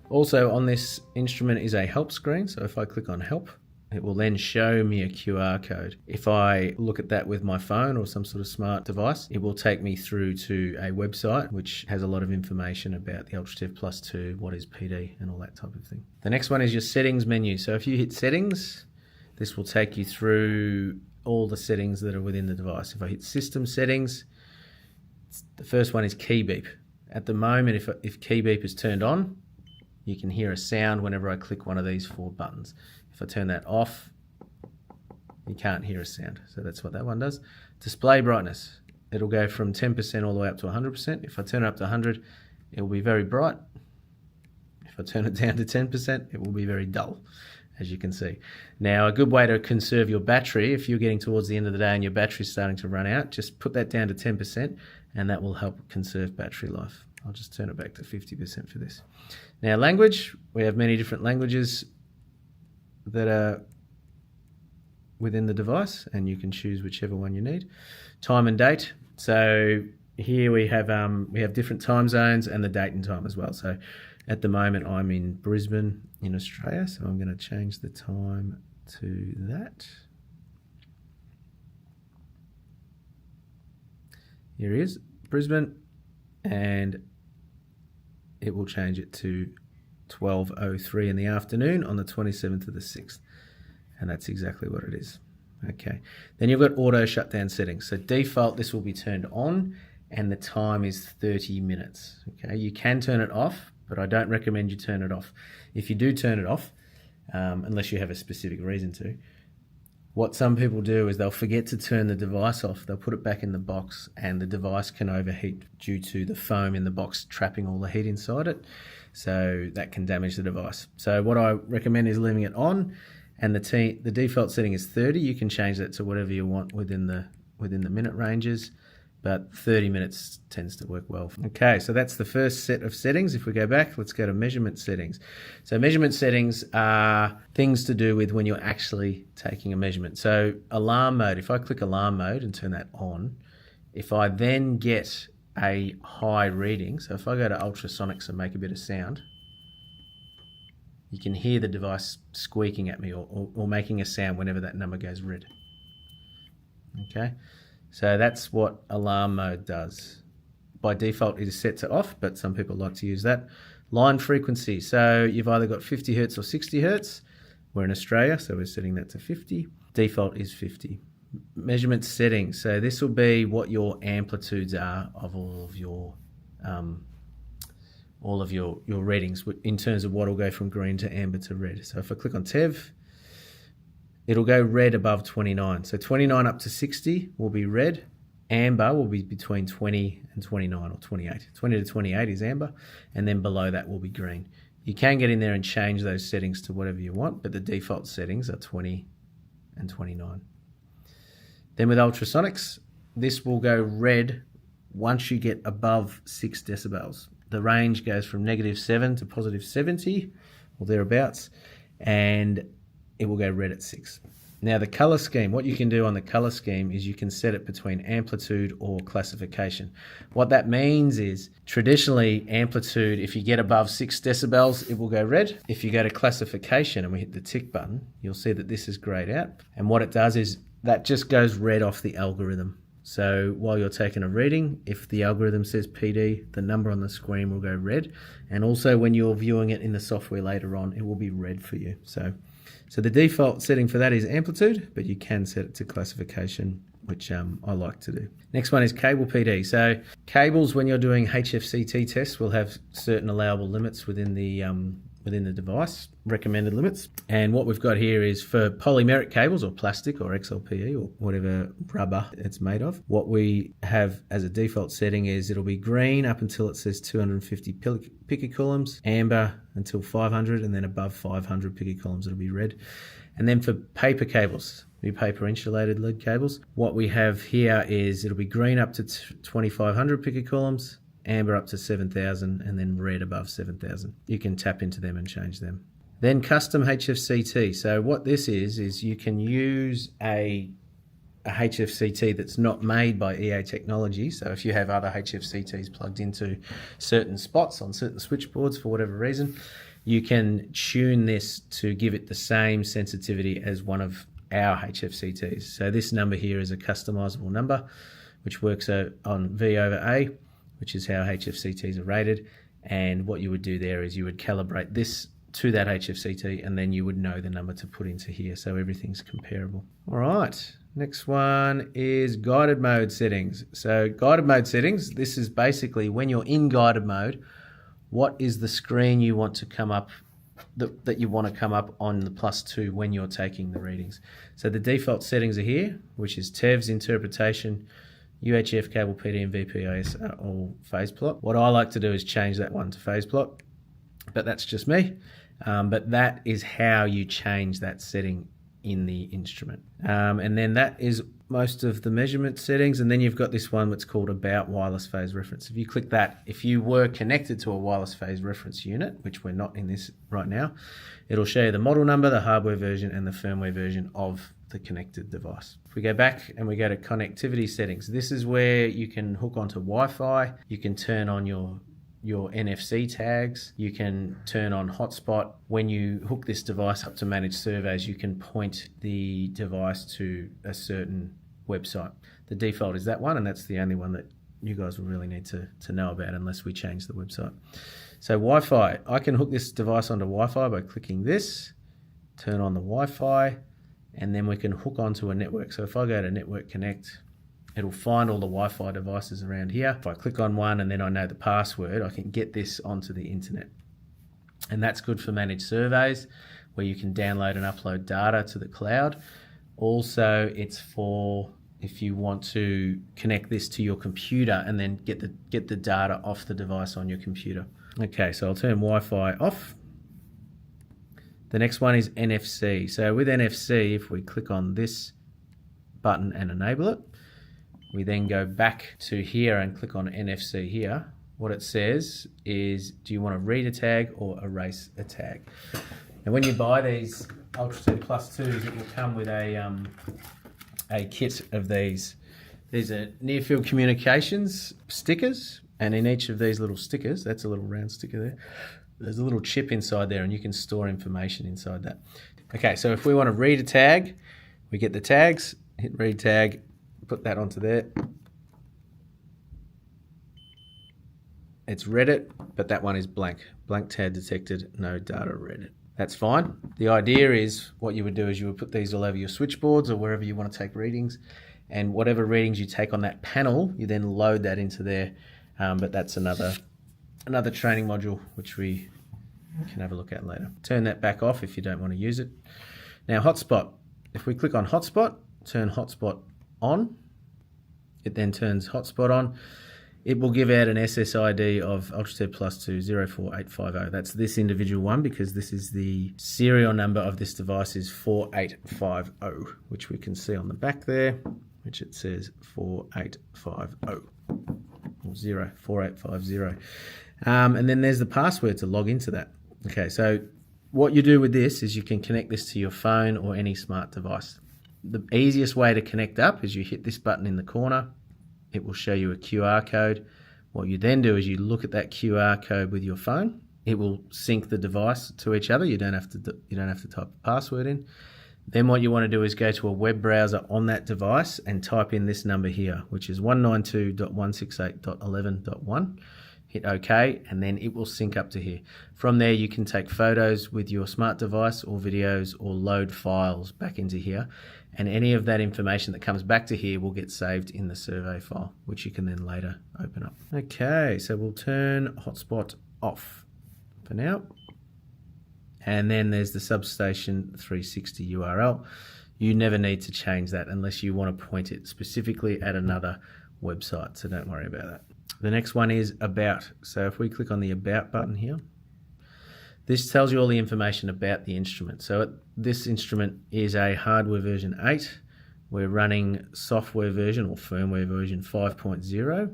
Also on this instrument is a help screen. So if I click on help, it will then show me a QR code. If I look at that with my phone or some sort of smart device, it will take me through to a website which has a lot of information about the UltraTEV Plus 2, what is PD and all that type of thing. The next one is your settings menu. So if you hit settings, this will take you through all the settings that are within the device. If I hit system settings, the first one is key beep. At the moment, if key beep is turned on, you can hear a sound whenever I click one of these 4 buttons. If I turn that off, you can't hear a sound. So that's what that one does. Display brightness. It'll go from 10% all the way up to 100%. If I turn it up to 100, it will be very bright. If I turn it down to 10%, it will be very dull, as you can see. Now, a good way to conserve your battery, if you're getting towards the end of the day and your battery's starting to run out, just put that down to 10% and that will help conserve battery life. I'll just turn it back to 50% for this. Now, language, we have many different languages that are within the device, and you can choose whichever one you need. Time and date. So here we have different time zones and the date and time as well. So at the moment I'm in Brisbane in Australia, so I'm going to change the time to that. Here it is, Brisbane, and it will change it to 12:03 in the afternoon on the 27th of the 6th. And that's exactly what it is. Okay. Then you've got auto shutdown settings. So default, this will be turned on and the time is 30 minutes. Okay. You can turn it off, but I don't recommend you turn it off. If you do turn it off, unless you have a specific reason to, what some people do is they'll forget to turn the device off. They'll put it back in the box and the device can overheat due to the foam in the box trapping all the heat inside it. So that can damage the device. So what I recommend is leaving it on, and the default setting is 30. You can change that to whatever you want within the minute ranges, but 30 minutes tends to work well. Okay, so that's the first set of settings. If we go back, let's go to measurement settings. So measurement settings are things to do with when you're actually taking a measurement. So alarm mode, if I click alarm mode and turn that on, if I then get a high reading, so if I go to ultrasonics and make a bit of sound, you can hear the device squeaking at me or making a sound whenever that number goes red. Okay, so that's what alarm mode does. By default it is set to off, but some people like to use that. Line frequency, so you've either got 50 Hertz or 60 Hertz. We're in Australia, so we're setting that to 50. Default is 50. Measurement settings, so this will be what your amplitudes are of all of your readings in terms of what will go from green to amber to red. So if I click on TEV, it'll go red above 29. So 29 up to 60 will be red. Amber will be between 20 and 29 or 28. 20 to 28 is amber, and then below that will be green. You can get in there and change those settings to whatever you want, but the default settings are 20 and 29. Then with ultrasonics, this will go red once you get above 6 decibels. The range goes from -7 to +70 or thereabouts, and it will go red at 6. Now the color scheme, what you can do on the color scheme is you can set it between amplitude or classification. What that means is traditionally amplitude, if you get above 6 decibels, it will go red. If you go to classification and we hit the tick button, you'll see that this is grayed out. And what it does is that just goes red off the algorithm. So while you're taking a reading, if the algorithm says PD, the number on the screen will go red. And also when you're viewing it in the software later on, it will be red for you. So the default setting for that is amplitude, but you can set it to classification, which I like to do. Next one is cable PD. So cables, when you're doing HFCT tests, will have certain allowable limits within the device, recommended limits. And what we've got here is for polymeric cables or plastic or XLPE or whatever rubber it's made of, what we have as a default setting is it'll be green up until it says 250 picocoulombs, amber until 500, and then above 500 picocoulombs it'll be red. And then for paper cables, paper insulated lead cables, what we have here is it'll be green up to 2500 picocoulombs, amber up to 7,000, and then red above 7,000. You can tap into them and change them. Then custom HFCT. So what this is you can use a HFCT that's not made by EA Technology. So if you have other HFCTs plugged into certain spots on certain switchboards for whatever reason, you can tune this to give it the same sensitivity as one of our HFCTs. So this number here is a customizable number, which works on V over A, which is how HFCTs are rated. And what you would do there is you would calibrate this to that HFCT, and then you would know the number to put into here, so everything's comparable. All right, next one is guided mode settings. So guided mode settings, this is basically when you're in guided mode, what is the screen you want to come up, that you want to come up on the +2 when you're taking the readings. So the default settings are here, which is TEVs, interpretation, UHF, cable PD and VPIS are all phase plot. What I like to do is change that one to phase plot, but that's just me. But that is how you change that setting in the instrument. And then that is most of the measurement settings. And then you've got this one that's called About Wireless Phase Reference. If you click that, if you were connected to a wireless phase reference unit, which we're not in this right now, it'll show you the model number, the hardware version, and the firmware version of the connected device. If we go back and we go to connectivity settings, this is where you can hook onto Wi-Fi, you can turn on your NFC tags, you can turn on hotspot. When you hook this device up to manage surveys, you can point the device to a certain website. The default is that one, and that's the only one that you guys will really need to know about unless we change the website. So Wi-Fi, I can hook this device onto Wi-Fi by clicking this, turn on the Wi-Fi, and then we can hook onto a network. So if I go to Network Connect, it'll find all the Wi-Fi devices around here. If I click on one and then I know the password, I can get this onto the internet. And that's good for managed surveys, where you can download and upload data to the cloud. Also, it's for if you want to connect this to your computer and then get the data off the device on your computer. Okay, so I'll turn Wi-Fi off. The next one is NFC. So with NFC, if we click on this button and enable it, we then go back to here and click on NFC here. What it says is, do you want to read a tag or erase a tag? And when you buy these UltraTEV +2s, it will come with a kit of these. These are near-field communications stickers, and in each of these little stickers, that's a little round sticker there, there's a little chip inside there, and you can store information inside that. Okay, so if we want to read a tag, we get the tags, hit read tag, put that onto there. It's read it, but that one is blank. Blank tag detected, no data read it. That's fine. The idea is, what you would do is you would put these all over your switchboards or wherever you want to take readings, and whatever readings you take on that panel, you then load that into there. But that's another training module which we can have a look at later. Turn that back off if you don't want to use it. Now hotspot. If we click on hotspot, turn hotspot on, it then turns hotspot on. It will give out an SSID of UltraTEV +2 04850. That's this individual one, because this is the serial number of this device is 4850, which we can see on the back there, which it says 4850 or 04850. And then there's the password to log into that. Okay, so what you do with this is you can connect this to your phone or any smart device. The easiest way to connect up is you hit this button in the corner. It will show you a QR code. What you then do is you look at that QR code with your phone. It will sync the device to each other. You don't have to type a password in. Then what you want to do is go to a web browser on that device and type in this number here, which is 192.168.11.1. Hit OK, and then it will sync up to here. From there, you can take photos with your smart device or videos or load files back into here. And any of that information that comes back to here will get saved in the survey file, which you can then later open up. Okay, so we'll turn hotspot off for now. And then there's the substation 360 URL. You never need to change that unless you want to point it specifically at another website, so don't worry about that. The next one is About. So if we click on the About button here, this tells you all the information about the instrument. So this instrument is a hardware version 8. We're running software version or firmware version 5.0.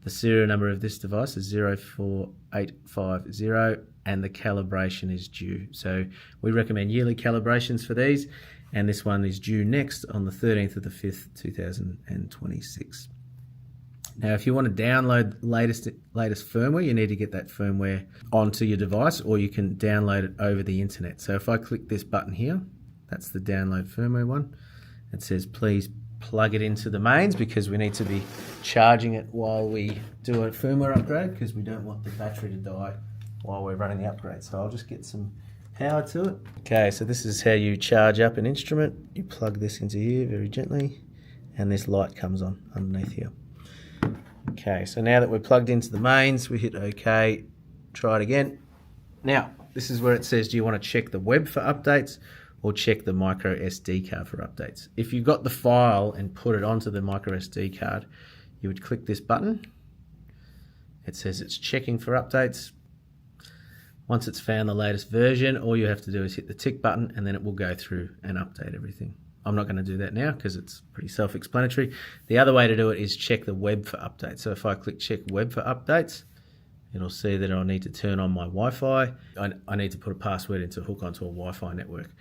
The serial number of this device is 04850, and the calibration is due. So we recommend yearly calibrations for these, and this one is due next on the 13th of the 5th, 2026. Now, if you want to download latest firmware, you need to get that firmware onto your device, or you can download it over the internet. So if I click this button here, that's the download firmware one. It says please plug it into the mains because we need to be charging it while we do a firmware upgrade, because we don't want the battery to die while we're running the upgrade. So I'll just get some power to it. Okay, so this is how you charge up an instrument. You plug this into here very gently, and this light comes on underneath here. Okay, so now that we're plugged into the mains, we hit OK, try it again. Now, this is where it says, do you want to check the web for updates or check the micro SD card for updates? If you got the file and put it onto the micro SD card, you would click this button. It says it's checking for updates. Once it's found the latest version, all you have to do is hit the tick button and then it will go through and update everything. I'm not going to do that now because it's pretty self-explanatory. The other way to do it is check the web for updates. So if I click check web for updates, it'll see that I need to turn on my Wi-Fi. I need to put a password in to hook onto a Wi-Fi network.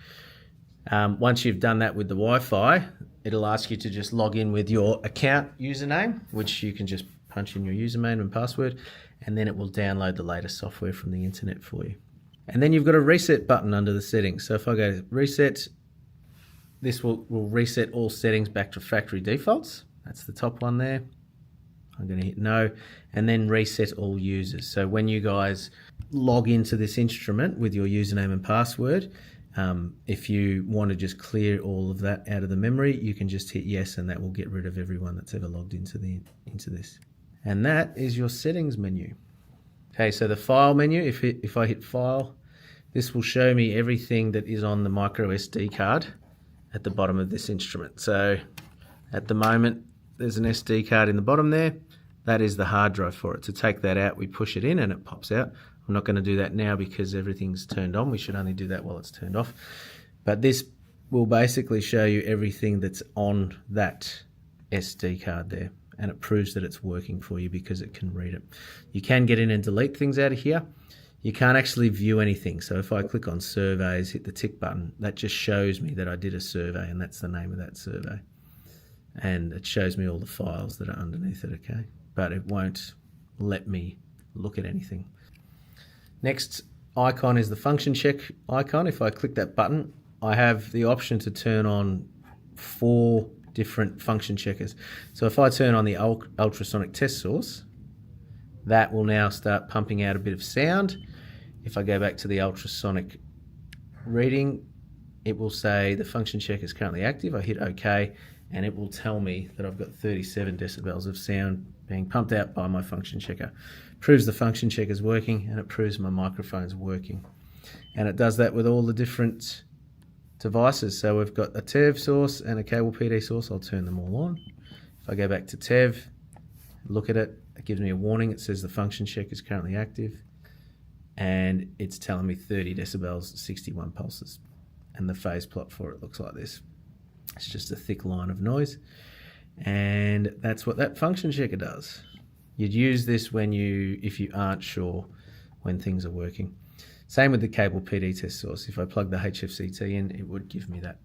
Once you've done that with the Wi-Fi, it'll ask you to just log in with your account username, which you can just punch in your username and password, and then it will download the latest software from the internet for you. And then you've got a reset button under the settings. So if I go to reset, this will reset all settings back to factory defaults. That's the top one there. I'm going to hit no, and then reset all users. So when you guys log into this instrument with your username and password, if you want to just clear all of that out of the memory, you can just hit yes, and that will get rid of everyone that's ever logged into this. And that is your settings menu. Okay, so the file menu, if I hit file, this will show me everything that is on the micro SD card at the bottom of this instrument. So at the moment, there's an SD card in the bottom there. That is the hard drive for it. To take that out, we push it in and it pops out. I'm not going to do that now because everything's turned on. We should only do that while it's turned off. But this will basically show you everything that's on that SD card there. And it proves that it's working for you because it can read it. You can get in and delete things out of here. You can't actually view anything. So if I click on surveys, hit the tick button, that just shows me that I did a survey, and that's the name of that survey. And it shows me all the files that are underneath it, okay? But it won't let me look at anything. Next icon is the function check icon. If I click that button, I have the option to turn on 4 different function checkers. So if I turn on the ultrasonic test source, that will now start pumping out a bit of sound. If I go back to the ultrasonic reading, it will say the function check is currently active. I hit OK, and it will tell me that I've got 37 decibels of sound being pumped out by my function checker. Proves the function checker is working, and it proves my microphone's working. And it does that with all the different devices. So we've got a TEV source and a cable PD source. I'll turn them all on. If I go back to TEV, look at it, it gives me a warning. It says the function check is currently active, and it's telling me 30 decibels, 61 pulses. And the phase plot for it looks like this. It's just a thick line of noise. And that's what that function checker does. You'd use this if you aren't sure when things are working. Same with the cable PD test source. If I plug the HFCT in, it would give me that